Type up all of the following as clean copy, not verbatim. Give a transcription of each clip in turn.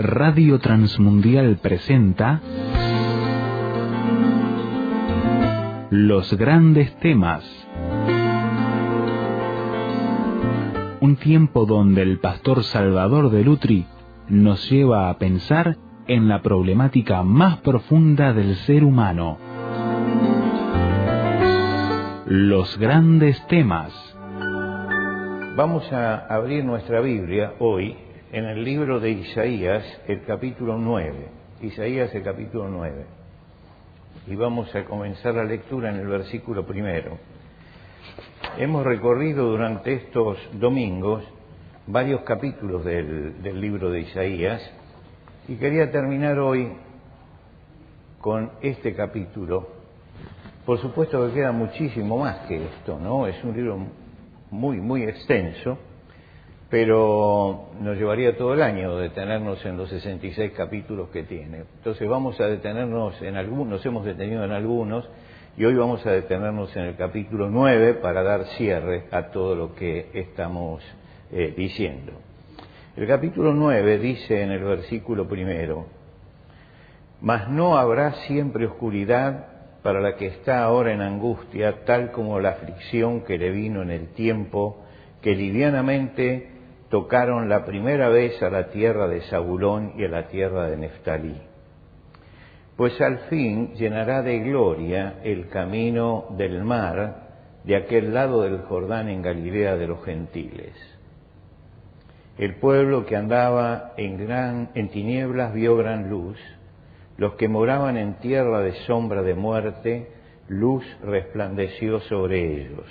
Radio Transmundial presenta Los Grandes Temas. Un tiempo donde el pastor Salvador de Lutri nos lleva a pensar en la problemática más profunda del ser humano. Los Grandes Temas. Vamos a abrir nuestra Biblia hoy en el libro de Isaías, el capítulo 9. Isaías, el capítulo 9. Y vamos a comenzar la lectura en el versículo primero. Hemos recorrido durante estos domingos varios capítulos del libro de Isaías y quería terminar hoy con este capítulo. Por supuesto que queda muchísimo más que esto, ¿no? Es un libro muy extenso, pero nos llevaría todo el año detenernos en los 66 capítulos que tiene. Entonces vamos a detenernos en algunos, nos hemos detenido en algunos, y hoy vamos a detenernos en el capítulo 9 para dar cierre a todo lo que estamos diciendo. El capítulo 9 dice en el versículo primero: «Mas no habrá siempre oscuridad para la que está ahora en angustia, tal como la aflicción que le vino en el tiempo que livianamente tocaron la primera vez a la tierra de Zabulón y a la tierra de Neftalí. Pues al fin llenará de gloria el camino del mar de aquel lado del Jordán en Galilea de los gentiles. El pueblo que andaba en tinieblas vio gran luz. Los que moraban en tierra de sombra de muerte, luz resplandeció sobre ellos.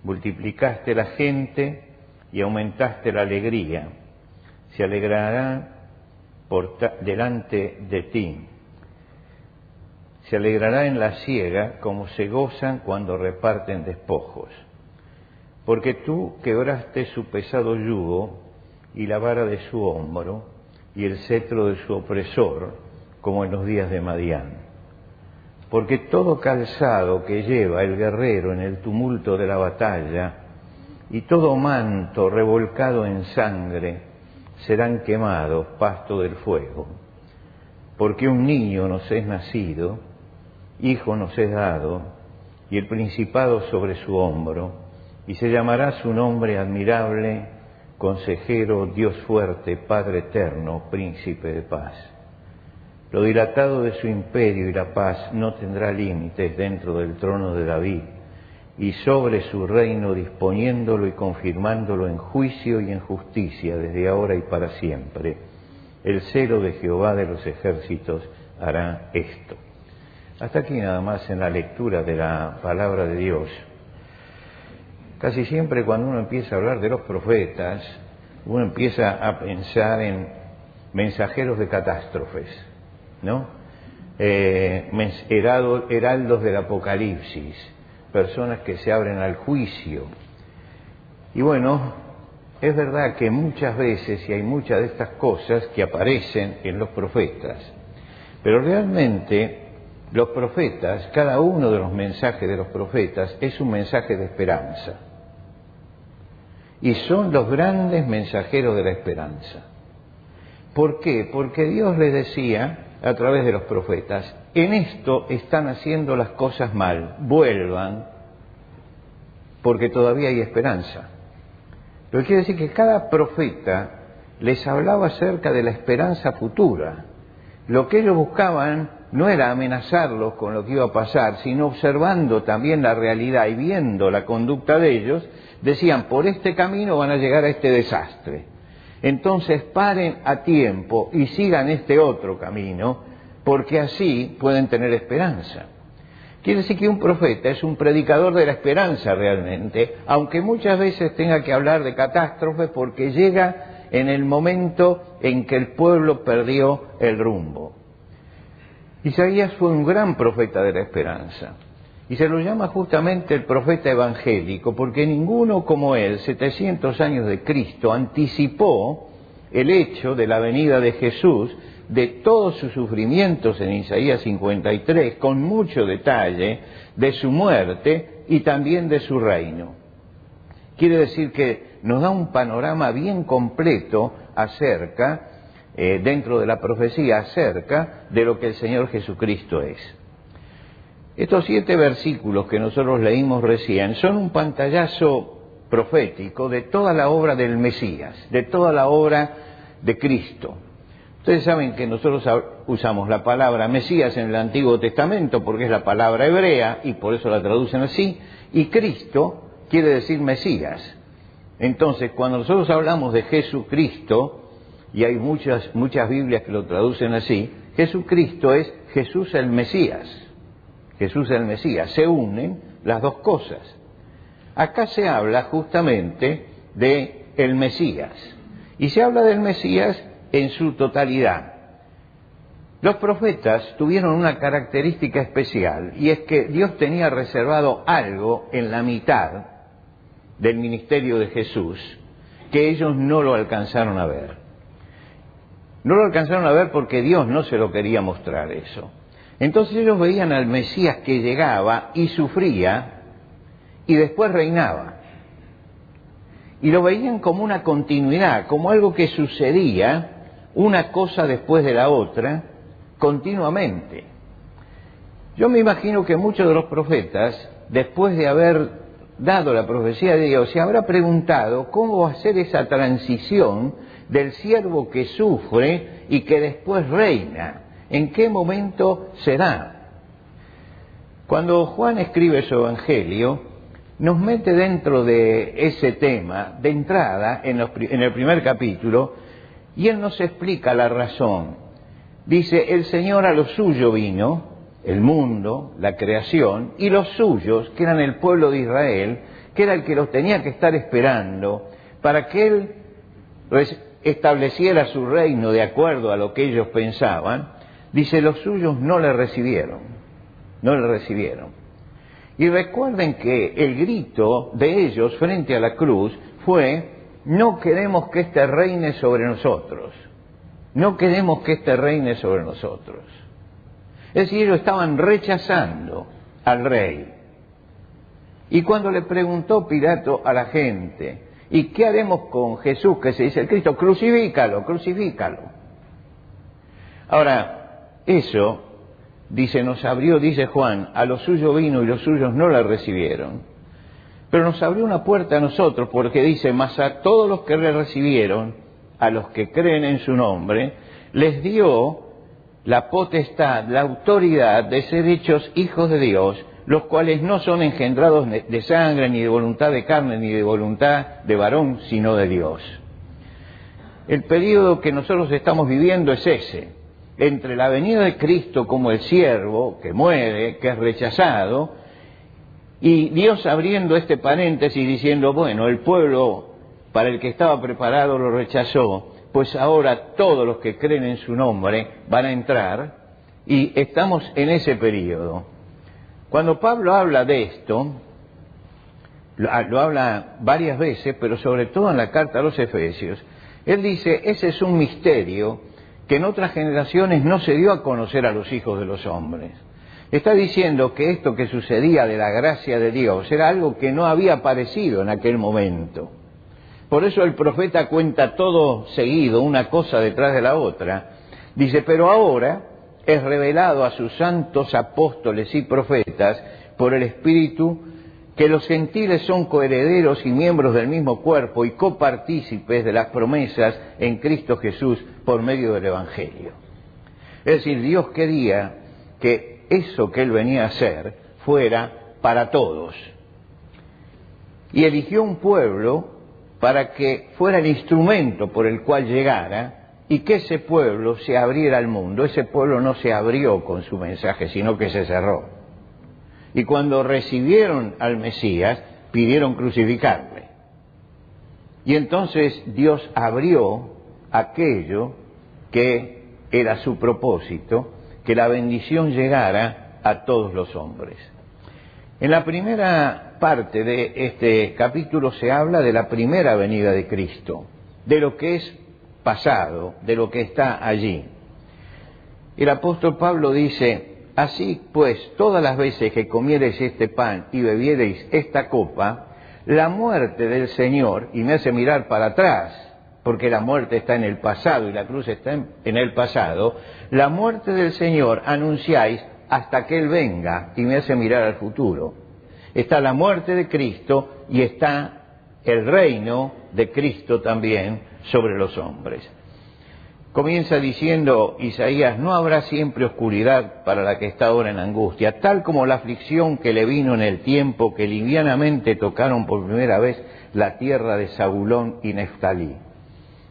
Multiplicaste la gente y aumentaste la alegría. Se alegrarán delante de ti. Se alegrará en la siega como se gozan cuando reparten despojos. Porque tú quebraste su pesado yugo y la vara de su hombro y el cetro de su opresor, como en los días de Madián. Porque todo calzado que lleva el guerrero en el tumulto de la batalla y todo manto revolcado en sangre serán quemados, pasto del fuego. Porque un niño nos es nacido, hijo nos es dado, y el principado sobre su hombro, y se llamará su nombre admirable, consejero, Dios fuerte, Padre eterno, príncipe de paz. Lo dilatado de su imperio y la paz no tendrá límites dentro del trono de David, y sobre su reino disponiéndolo y confirmándolo en juicio y en justicia desde ahora y para siempre. El celo de Jehová de los ejércitos hará esto». Hasta aquí nada más en la lectura de la palabra de Dios. Casi siempre cuando uno empieza a hablar de los profetas, uno empieza a pensar en mensajeros de catástrofes, ¿no? Heraldos del Apocalipsis, personas que se abren al juicio. Y bueno, es verdad que muchas veces, y hay muchas de estas cosas que aparecen en los profetas, pero realmente los profetas, cada uno de los mensajes de los profetas es un mensaje de esperanza. Y son los grandes mensajeros de la esperanza. ¿Por qué? Porque Dios les decía a través de los profetas: en esto están haciendo las cosas mal, vuelvan, porque todavía hay esperanza. Pero quiere decir que cada profeta les hablaba acerca de la esperanza futura. Lo que ellos buscaban no era amenazarlos con lo que iba a pasar, sino observando también la realidad y viendo la conducta de ellos, decían: por este camino van a llegar a este desastre. Entonces paren a tiempo y sigan este otro camino, porque así pueden tener esperanza. Quiere decir que un profeta es un predicador de la esperanza realmente, aunque muchas veces tenga que hablar de catástrofes, porque llega en el momento en que el pueblo perdió el rumbo. Isaías fue un gran profeta de la esperanza, y se lo llama justamente el profeta evangélico, porque ninguno como él, 700 años de Cristo, anticipó el hecho de la venida de Jesús, de todos sus sufrimientos en Isaías 53, con mucho detalle, de su muerte y también de su reino. Quiere decir que nos da un panorama bien completo acerca dentro de la profecía acerca de lo que el Señor Jesucristo es. Estos 7 versículos que nosotros leímos recién son un pantallazo profético de toda la obra del Mesías, de toda la obra de Cristo. Ustedes saben que nosotros usamos la palabra Mesías en el Antiguo Testamento porque es la palabra hebrea y por eso la traducen así, y Cristo quiere decir Mesías. Entonces, cuando nosotros hablamos de Jesucristo, y hay muchas Biblias que lo traducen así, Jesucristo es Jesús el Mesías. Jesús el Mesías, se unen las dos cosas. Acá se habla justamente de el Mesías, y se habla del Mesías en su totalidad. Los profetas tuvieron una característica especial, y es que Dios tenía reservado algo en la mitad del ministerio de Jesús, que ellos no lo alcanzaron a ver. No lo alcanzaron a ver porque Dios no se lo quería mostrar eso. Entonces ellos veían al Mesías que llegaba y sufría y después reinaba. Y lo veían como una continuidad, como algo que sucedía, una cosa después de la otra, continuamente. Yo me imagino que muchos de los profetas, después de haber dado la profecía de Dios, se habrá preguntado cómo va a ser esa transición del siervo que sufre y que después reina. ¿En qué momento será? Cuando Juan escribe su Evangelio, nos mete dentro de ese tema, de entrada, en el primer capítulo, y él nos explica la razón. Dice, el Señor a lo suyo vino, el mundo, la creación, y los suyos, que eran el pueblo de Israel, que era el que los tenía que estar esperando, para que él estableciera su reino de acuerdo a lo que ellos pensaban. Dice, los suyos no le recibieron, no le recibieron. Y recuerden que el grito de ellos frente a la cruz fue, no queremos que éste reine sobre nosotros, no queremos que éste reine sobre nosotros. Es decir, ellos estaban rechazando al rey. Y cuando le preguntó Pilato a la gente, ¿y qué haremos con Jesús que se dice el Cristo? Crucifícalo, crucifícalo. Ahora, eso, dice, nos abrió, dice Juan, a lo suyo vino y los suyos no la recibieron. Pero nos abrió una puerta a nosotros porque dice, mas a todos los que le recibieron, a los que creen en su nombre, les dio la potestad, la autoridad de ser hechos hijos de Dios, los cuales no son engendrados de sangre, ni de voluntad de carne, ni de voluntad de varón, sino de Dios. El período que nosotros estamos viviendo es ese. Entre la venida de Cristo como el siervo que muere, que es rechazado, y Dios abriendo este paréntesis diciendo, bueno, el pueblo para el que estaba preparado lo rechazó, pues ahora todos los que creen en su nombre van a entrar, y estamos en ese período. Cuando Pablo habla de esto, lo habla varias veces, pero sobre todo en la carta a los Efesios, él dice, ese es un misterio que en otras generaciones no se dio a conocer a los hijos de los hombres. Está diciendo que esto que sucedía de la gracia de Dios era algo que no había aparecido en aquel momento. Por eso el profeta cuenta todo seguido, una cosa detrás de la otra. Dice, pero ahora es revelado a sus santos apóstoles y profetas por el Espíritu que los gentiles son coherederos y miembros del mismo cuerpo y copartícipes de las promesas en Cristo Jesús por medio del Evangelio. Es decir, Dios quería que eso que Él venía a hacer fuera para todos. Y eligió un pueblo para que fuera el instrumento por el cual llegara y que ese pueblo se abriera al mundo. Ese pueblo no se abrió con su mensaje, sino que se cerró. Y cuando recibieron al Mesías, pidieron crucificarle. Y entonces Dios abrió aquello que era su propósito, que la bendición llegara a todos los hombres. En la primera parte de este capítulo se habla de la primera venida de Cristo, de lo que es pasado, de lo que está allí. El apóstol Pablo dice, así pues, todas las veces que comiereis este pan y bebiereis esta copa, la muerte del Señor, y me hace mirar para atrás, porque la muerte está en el pasado y la cruz está en el pasado, la muerte del Señor anunciáis hasta que Él venga, y me hace mirar al futuro. Está la muerte de Cristo y está el reino de Cristo también sobre los hombres. Comienza diciendo Isaías: no habrá siempre oscuridad para la que está ahora en angustia, tal como la aflicción que le vino en el tiempo que livianamente tocaron por primera vez la tierra de Zabulón y Neftalí.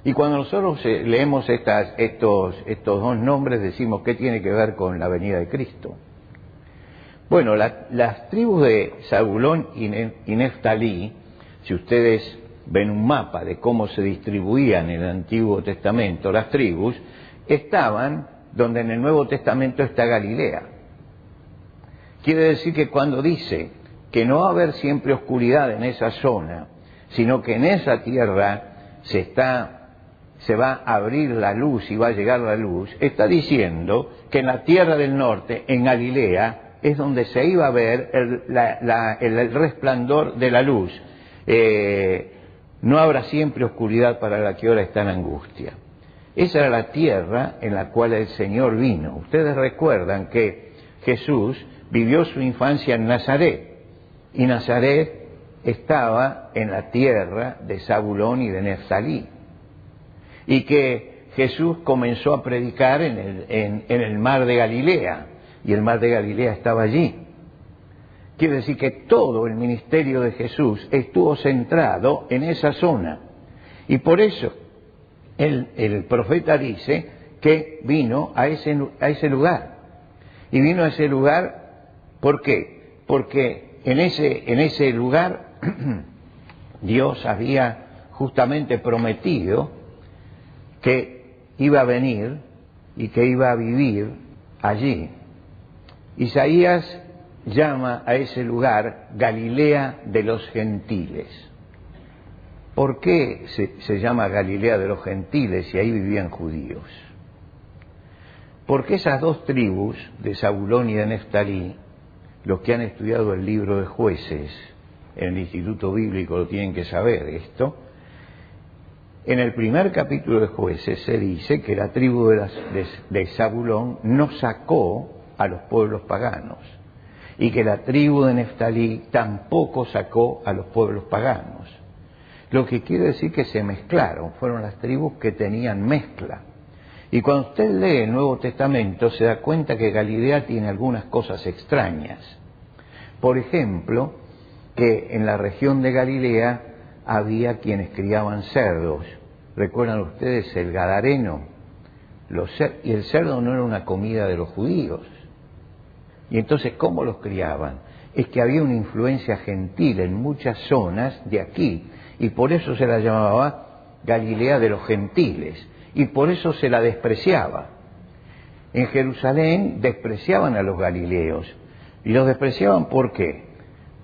Y cuando nosotros leemos estos dos nombres, decimos: ¿qué tiene que ver con la venida de Cristo? Bueno, las tribus de Zabulón y Neftalí, si ustedes ven un mapa de cómo se distribuían en el Antiguo Testamento las tribus, estaban donde en el Nuevo Testamento está Galilea. Quiere decir que cuando dice que no va a haber siempre oscuridad en esa zona, sino que en esa tierra se va a abrir la luz y va a llegar la luz, está diciendo que en la tierra del norte, en Galilea, es donde se iba a ver el resplandor de la luz. No habrá siempre oscuridad para la que ahora está en angustia. Esa era la tierra en la cual el Señor vino. Ustedes recuerdan que Jesús vivió su infancia en Nazaret, y Nazaret estaba en la tierra de Zabulón y de Neftalí, y que Jesús comenzó a predicar en el mar de Galilea, y el mar de Galilea estaba allí. Quiere decir que todo el ministerio de Jesús estuvo centrado en esa zona. Y por eso el profeta dice que vino a ese lugar. Y vino a ese lugar, ¿por qué? Porque en ese lugar Dios había justamente prometido que iba a venir y que iba a vivir allí. Isaías llama a ese lugar Galilea de los Gentiles. ¿Por qué se llama Galilea de los Gentiles si ahí vivían judíos? Porque esas dos tribus, de Zabulón y de Neftalí, los que han estudiado el libro de Jueces en el Instituto Bíblico lo tienen que saber esto. En el primer capítulo de Jueces se dice que la tribu de Zabulón no sacó a los pueblos paganos, y que la tribu de Neftalí tampoco sacó a los pueblos paganos. Lo que quiere decir que se mezclaron, fueron las tribus que tenían mezcla. Y cuando usted lee el Nuevo Testamento se da cuenta que Galilea tiene algunas cosas extrañas. Por ejemplo, que en la región de Galilea había quienes criaban cerdos. ¿Recuerdan ustedes el gadareno? Y el cerdo no era una comida de los judíos. Y entonces, ¿cómo los criaban? Es que había una influencia gentil en muchas zonas de aquí, y por eso se la llamaba Galilea de los gentiles, y por eso se la despreciaba. En Jerusalén despreciaban a los galileos, y los despreciaban ¿por qué?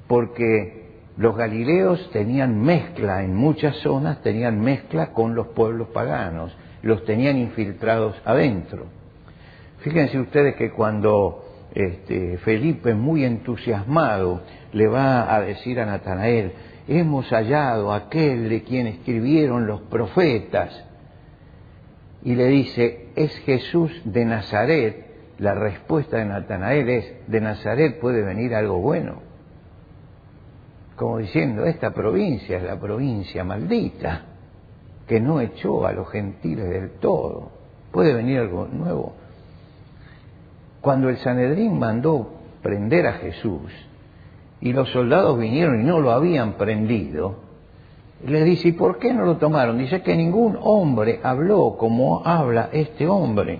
Porque los galileos tenían mezcla en muchas zonas, tenían mezcla con los pueblos paganos, los tenían infiltrados adentro. Fíjense ustedes que cuando Felipe, muy entusiasmado, le va a decir a Natanael: hemos hallado a aquel de quien escribieron los profetas, y le dice: es Jesús de Nazaret. La respuesta de Natanael es: ¿de Nazaret puede venir algo bueno? Como diciendo, esta provincia es la provincia maldita, que no echó a los gentiles del todo. ¿Puede venir algo nuevo? Cuando el Sanedrín mandó prender a Jesús y los soldados vinieron y no lo habían prendido, le dice: ¿y por qué no lo tomaron? Dice que ningún hombre habló como habla este hombre.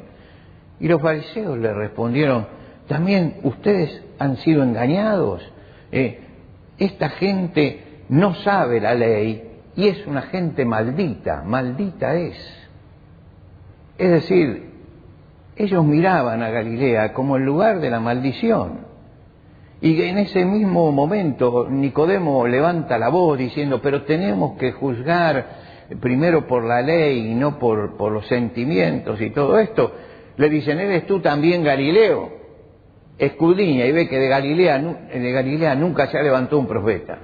Y los fariseos le respondieron: ¿también ustedes han sido engañados? Esta gente no sabe la ley y es una gente maldita, maldita es. Es decir, ellos miraban a Galilea como el lugar de la maldición. Y en ese mismo momento Nicodemo levanta la voz diciendo: pero tenemos que juzgar primero por la ley y no por los sentimientos y todo esto. Le dicen: ¿eres tú también Galileo? Escudriña y ve que de Galilea nunca se ha levantado un profeta.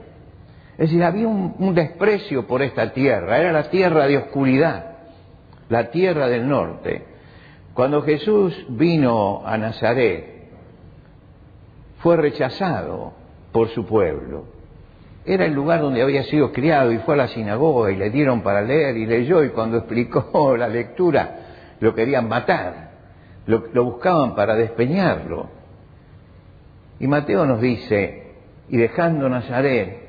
Es decir, había un desprecio por esta tierra, era la tierra de oscuridad, la tierra del norte. Cuando Jesús vino a Nazaret, fue rechazado por su pueblo. Era el lugar donde había sido criado y fue a la sinagoga y le dieron para leer y leyó, y cuando explicó la lectura lo querían matar, lo buscaban para despeñarlo. Y Mateo nos dice, y dejando Nazaret,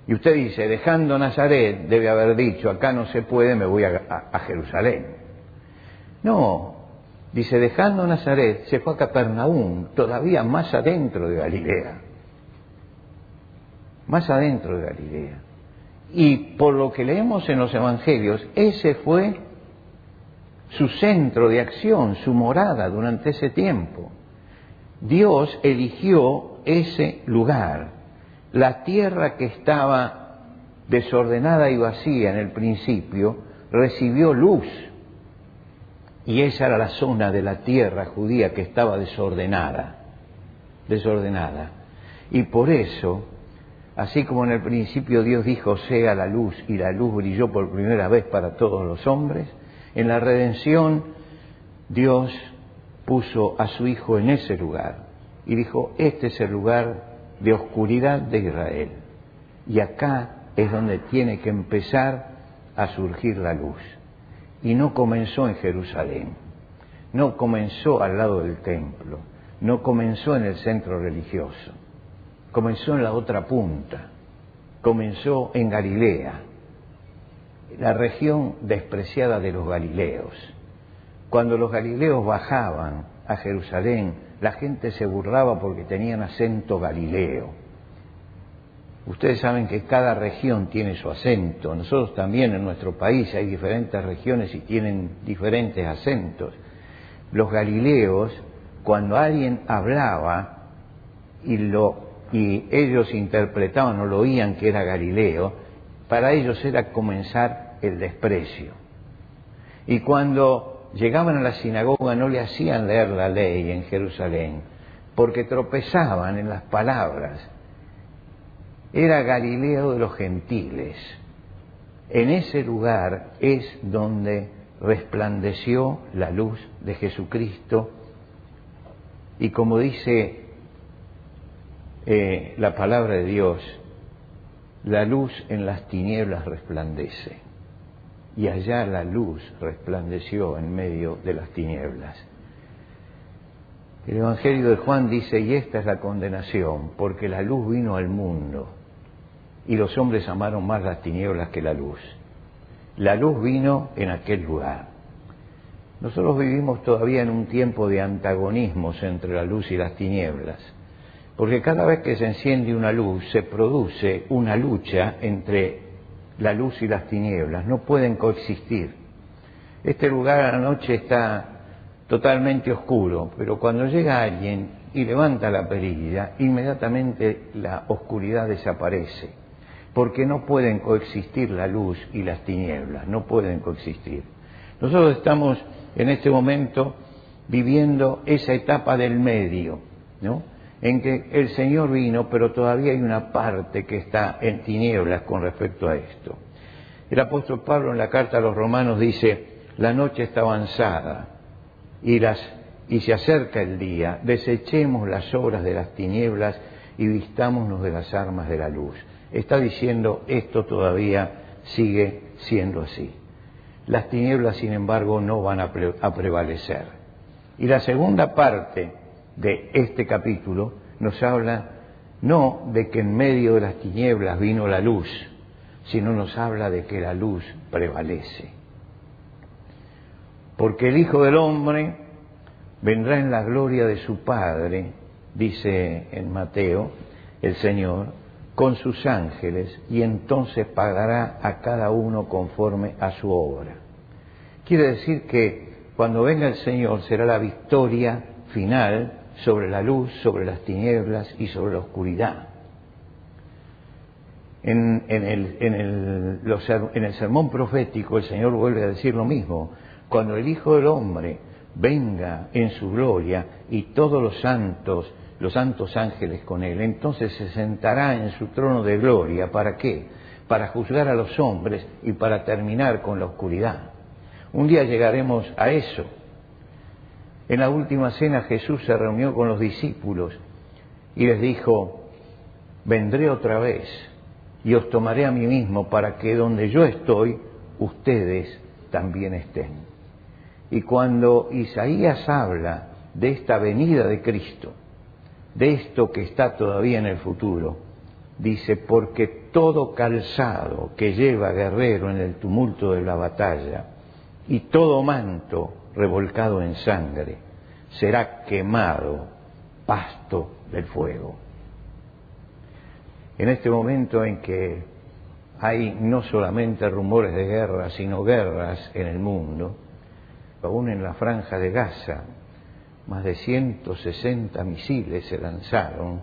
y usted dice, dejando Nazaret, debe haber dicho, acá no se puede, me voy a Jerusalén. No, dice, dejando Nazaret, se fue a Capernaum, todavía más adentro de Galilea. Más adentro de Galilea. Y por lo que leemos en los evangelios, ese fue su centro de acción, su morada durante ese tiempo. Dios eligió ese lugar. La tierra que estaba desordenada y vacía en el principio, recibió luz. Y esa era la zona de la tierra judía que estaba desordenada. Desordenada. Y por eso, así como en el principio Dios dijo, sea la luz, y la luz brilló por primera vez para todos los hombres, en la redención Dios puso a su Hijo en ese lugar. Y dijo, este es el lugar de oscuridad de Israel. Y acá es donde tiene que empezar a surgir la luz. Y no comenzó en Jerusalén, no comenzó al lado del templo, no comenzó en el centro religioso, comenzó en la otra punta, comenzó en Galilea, la región despreciada de los galileos. Cuando los galileos bajaban a Jerusalén, la gente se burlaba porque tenían acento galileo. Ustedes saben que cada región tiene su acento. Nosotros también en nuestro país hay diferentes regiones y tienen diferentes acentos. Los galileos, cuando alguien hablaba y ellos interpretaban o lo oían que era galileo, para ellos era comenzar el desprecio. Y cuando llegaban a la sinagoga no le hacían leer la ley en Jerusalén, porque tropezaban en las palabras. Era Galileo de los gentiles. En ese lugar es donde resplandeció la luz de Jesucristo, y como dice la palabra de Dios, la luz en las tinieblas resplandece. Y allá la luz resplandeció en medio de las tinieblas. El Evangelio de Juan dice, y esta es la condenación, porque la luz vino al mundo, y los hombres amaron más las tinieblas que la luz. La luz vino en aquel lugar. Nosotros vivimos todavía en un tiempo de antagonismos entre la luz y las tinieblas, porque cada vez que se enciende una luz se produce una lucha entre la luz y las tinieblas, no pueden coexistir. Este lugar a la noche está totalmente oscuro, pero cuando llega alguien y levanta la perilla, inmediatamente la oscuridad desaparece, porque no pueden coexistir la luz y las tinieblas, no pueden coexistir. Nosotros estamos en este momento viviendo esa etapa del medio, ¿no?, en que el Señor vino, pero todavía hay una parte que está en tinieblas con respecto a esto. El apóstol Pablo en la carta a los Romanos dice, la noche está avanzada y se acerca el día, desechemos las obras de las tinieblas y vistámonos de las armas de la luz. Está diciendo, esto todavía sigue siendo así. Las tinieblas, sin embargo, no van a prevalecer. Y la segunda parte de este capítulo nos habla no de que en medio de las tinieblas vino la luz, sino nos habla de que la luz prevalece. Porque el Hijo del Hombre vendrá en la gloria de su Padre, dice en Mateo el Señor, con sus ángeles, y entonces pagará a cada uno conforme a su obra. Quiere decir que cuando venga el Señor será la victoria final sobre la luz, sobre las tinieblas y sobre la oscuridad. En el sermón profético el Señor vuelve a decir lo mismo. Cuando el Hijo del Hombre venga en su gloria y todos los santos ángeles con él. Entonces se sentará en su trono de gloria. ¿Para qué? Para juzgar a los hombres y para terminar con la oscuridad. Un día llegaremos a eso. En la última cena Jesús se reunió con los discípulos y les dijo: vendré otra vez y os tomaré a mí mismo para que donde yo estoy, ustedes también estén. Y cuando Isaías habla de esta venida de Cristo, de esto que está todavía en el futuro, dice: porque todo calzado que lleva guerrero en el tumulto de la batalla y todo manto revolcado en sangre será quemado, pasto del fuego. En este momento en que hay no solamente rumores de guerra, sino guerras en el mundo, aún en la franja de Gaza, más de 160 misiles se lanzaron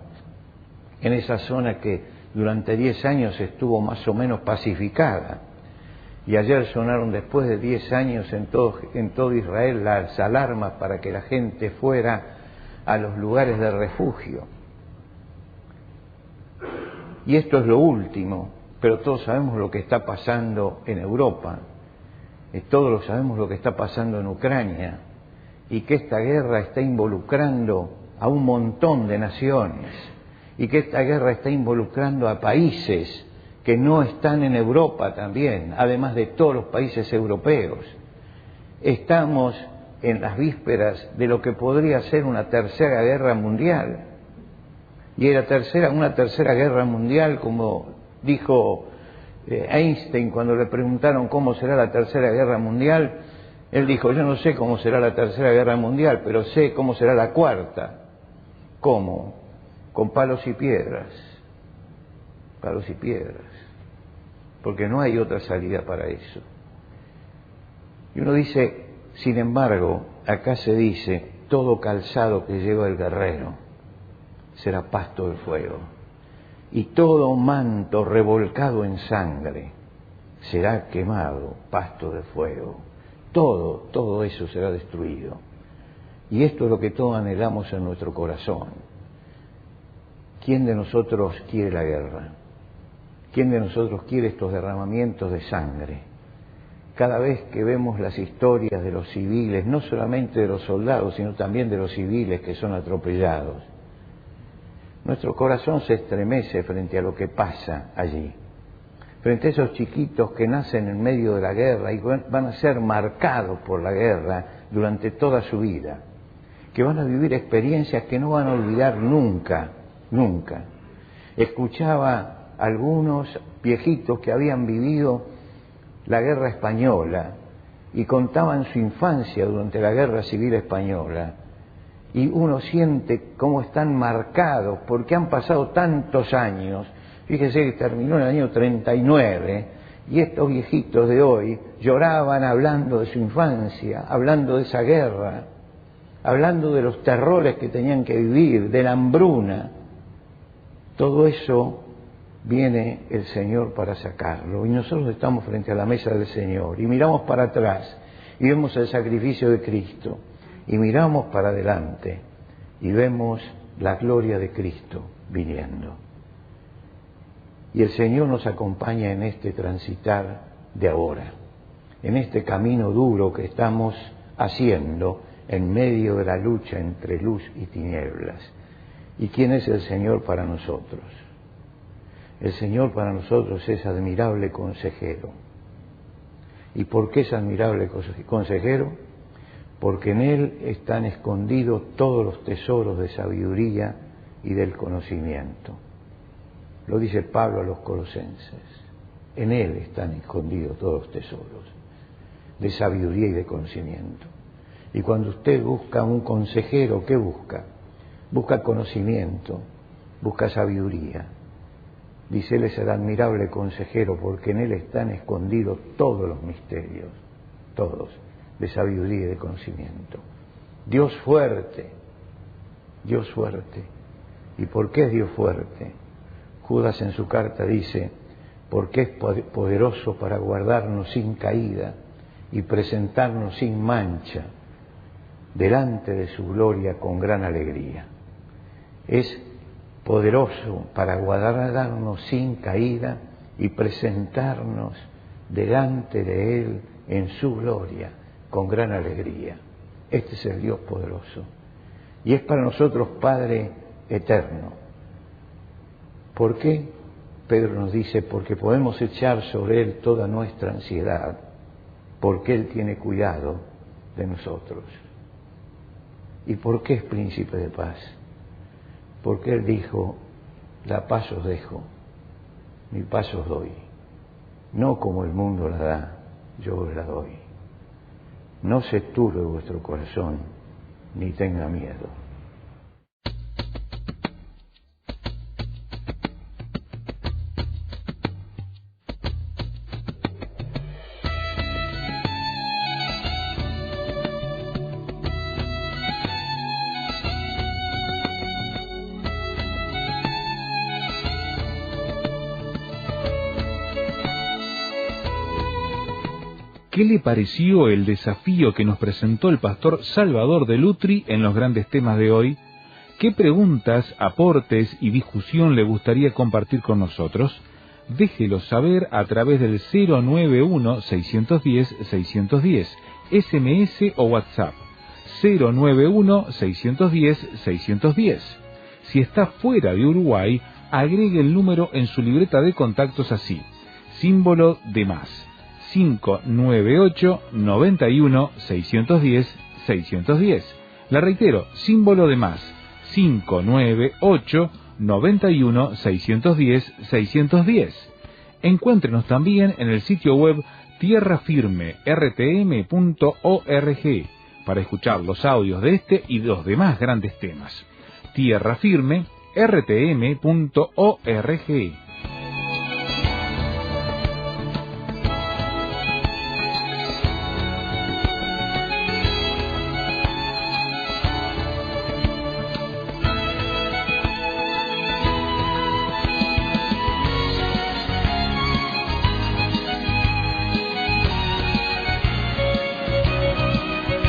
en esa zona que durante 10 años estuvo más o menos pacificada. Y ayer sonaron, después de 10 años, en todo Israel las alarmas para que la gente fuera a los lugares de refugio. Y esto es lo último, pero todos sabemos lo que está pasando en Europa, todos sabemos lo que está pasando en Ucrania, y que esta guerra está involucrando a un montón de naciones, y que esta guerra está involucrando a países que no están en Europa también, además de todos los países europeos. Estamos en las vísperas de lo que podría ser una tercera guerra mundial. Y una tercera guerra mundial, como dijo Einstein cuando le preguntaron cómo será la tercera guerra mundial, él dijo: yo no sé cómo será la tercera guerra mundial, pero sé cómo será la cuarta. ¿Cómo? Con palos y piedras. Palos y piedras. Porque no hay otra salida para eso. Y uno dice, sin embargo, acá se dice: todo calzado que lleva el guerrero será pasto de fuego, y todo manto revolcado en sangre será quemado, pasto de fuego. Todo eso será destruido. Y esto es lo que todos anhelamos en nuestro corazón. ¿Quién de nosotros quiere la guerra? ¿Quién de nosotros quiere estos derramamientos de sangre? Cada vez que vemos las historias de los civiles, no solamente de los soldados, sino también de los civiles que son atropellados, nuestro corazón se estremece frente a lo que pasa allí, frente a esos chiquitos que nacen en medio de la guerra y van a ser marcados por la guerra durante toda su vida, que van a vivir experiencias que no van a olvidar nunca, nunca. Escuchaba algunos viejitos que habían vivido la guerra española y contaban su infancia durante la guerra civil española. Y uno siente cómo están marcados, porque han pasado tantos años. Fíjese que terminó en el año 39, y estos viejitos de hoy lloraban hablando de su infancia, hablando de esa guerra, hablando de los terrores que tenían que vivir, de la hambruna. Todo eso viene el Señor para sacarlo, y nosotros estamos frente a la mesa del Señor, y miramos para atrás, y vemos el sacrificio de Cristo, y miramos para adelante y vemos la gloria de Cristo viniendo. Y el Señor nos acompaña en este transitar de ahora, en este camino duro que estamos haciendo en medio de la lucha entre luz y tinieblas. ¿Y quién es el Señor para nosotros? El Señor para nosotros es admirable consejero. ¿Y por qué es admirable consejero? Porque en Él están escondidos todos los tesoros de sabiduría y del conocimiento. Lo dice Pablo a los colosenses. En Él están escondidos todos los tesoros de sabiduría y de conocimiento. Y cuando usted busca un consejero, ¿qué busca? Busca conocimiento, busca sabiduría. Dice: Él es el admirable consejero, porque en Él están escondidos todos los misterios, todos, de sabiduría y de conocimiento. Dios fuerte, Dios fuerte. ¿Y por qué es Dios fuerte? Judas en su carta dice: porque es poderoso para guardarnos sin caída y presentarnos sin mancha delante de su gloria con gran alegría. Es poderoso para guardarnos sin caída y presentarnos delante de Él en su gloria con gran alegría. Este es el Dios poderoso. Y es para nosotros Padre eterno. ¿Por qué? Pedro nos dice, porque podemos echar sobre Él toda nuestra ansiedad, porque Él tiene cuidado de nosotros. ¿Y por qué es príncipe de paz? Porque Él dijo, la paz os dejo, mi paz os doy. No como el mundo la da, yo os la doy. No se turbe vuestro corazón, ni tenga miedo. ¿Qué le pareció el desafío que nos presentó el pastor Salvador de Lutri en los grandes temas de hoy? ¿Qué preguntas, aportes y discusión le gustaría compartir con nosotros? Déjelo saber a través del 091-610-610, SMS o WhatsApp, 091-610-610. Si está fuera de Uruguay, agregue el número en su libreta de contactos así, símbolo de más. 598-91-610-610. La reitero, símbolo de más, 598-91-610-610. Encuéntrenos también en el sitio web tierrafirme.rtm.org para escuchar los audios de este y los demás grandes temas. tierrafirme.rtm.org.